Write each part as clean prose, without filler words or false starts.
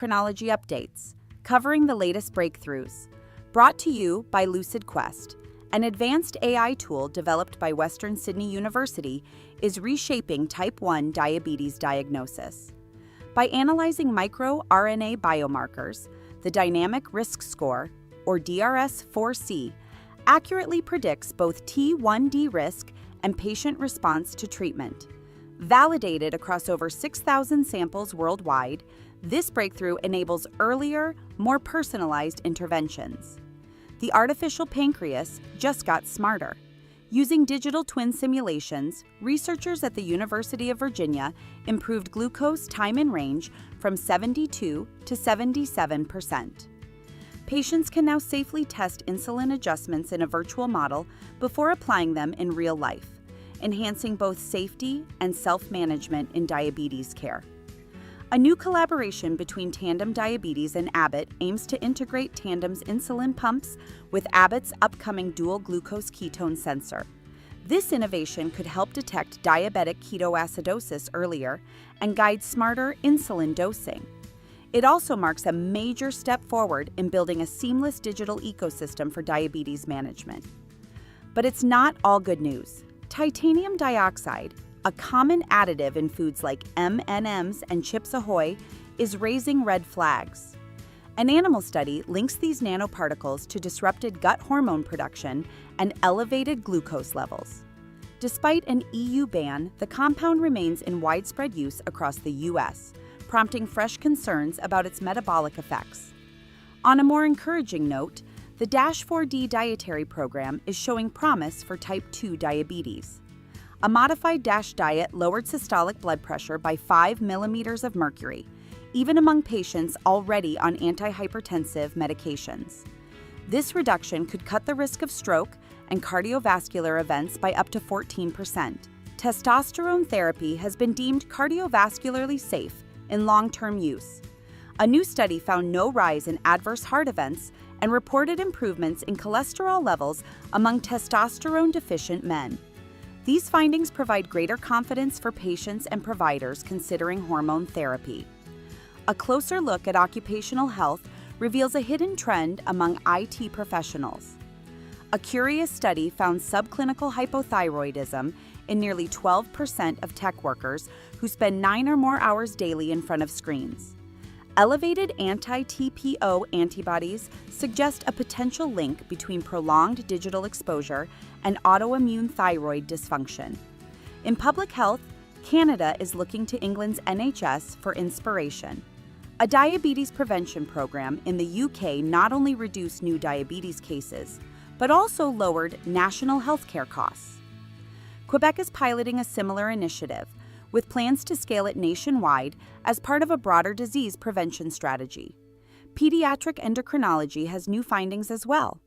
Chronology updates, covering the latest breakthroughs. Brought to you by LucidQuest, an advanced AI tool developed by Western Sydney University, is reshaping type 1 diabetes diagnosis. By analyzing microRNA biomarkers, the Dynamic Risk Score, or DRS-4C, accurately predicts both T1D risk and patient response to treatment. Validated across over 6,000 samples worldwide, this breakthrough enables earlier, more personalized interventions. The artificial pancreas just got smarter. Using digital twin simulations, researchers at the University of Virginia improved glucose time in range from 72 to 77%. Patients can now safely test insulin adjustments in a virtual model before applying them in real life, enhancing both safety and self-management in diabetes care. A new collaboration between Tandem Diabetes and Abbott aims to integrate Tandem's insulin pumps with Abbott's upcoming dual glucose ketone sensor. This innovation could help detect diabetic ketoacidosis earlier and guide smarter insulin dosing. It also marks a major step forward in building a seamless digital ecosystem for diabetes management. But it's not all good news. Titanium dioxide, a common additive in foods like M&Ms and Chips Ahoy, is raising red flags. An animal study links these nanoparticles to disrupted gut hormone production and elevated glucose levels. Despite an EU ban, the compound remains in widespread use across the US, prompting fresh concerns about its metabolic effects. On a more encouraging note, the DASH4D dietary program is showing promise for type 2 diabetes. A modified DASH diet lowered systolic blood pressure by 5 millimeters of mercury, even among patients already on antihypertensive medications. This reduction could cut the risk of stroke and cardiovascular events by up to 14%. Testosterone therapy has been deemed cardiovascularly safe in long-term use. A new study found no rise in adverse heart events and reported improvements in cholesterol levels among testosterone-deficient men. These findings provide greater confidence for patients and providers considering hormone therapy. A closer look at occupational health reveals a hidden trend among IT professionals. A curious study found subclinical hypothyroidism in nearly 12% of tech workers who spend 9 or more hours daily in front of screens. Elevated anti-TPO antibodies suggest a potential link between prolonged digital exposure and autoimmune thyroid dysfunction. In public health, Canada is looking to England's NHS for inspiration. A diabetes prevention program in the UK not only reduced new diabetes cases, but also lowered national healthcare costs. Quebec is piloting a similar initiative, with plans to scale it nationwide as part of a broader disease prevention strategy. Pediatric endocrinology has new findings as well.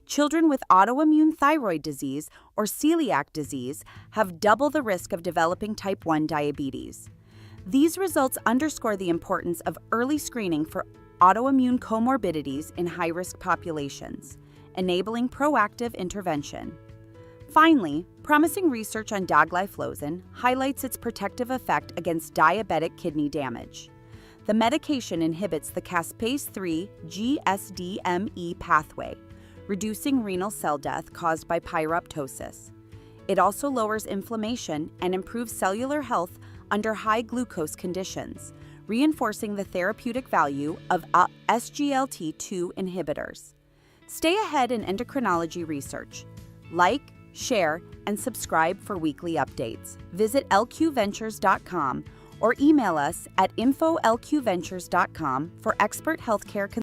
Children with autoimmune thyroid disease or celiac disease have double the risk of developing type 1 diabetes. These results underscore the importance of early screening for autoimmune comorbidities in high-risk populations, enabling proactive intervention. Finally, promising research on dagliflozin highlights its protective effect against diabetic kidney damage. The medication inhibits the caspase-3 GSDME pathway, reducing renal cell death caused by pyroptosis. It also lowers inflammation and improves cellular health under high glucose conditions, reinforcing the therapeutic value of SGLT2 inhibitors. Stay ahead in endocrinology research. Like, share, and subscribe for weekly updates. Visit lqventures.com or email us at info@lqventures.com for expert healthcare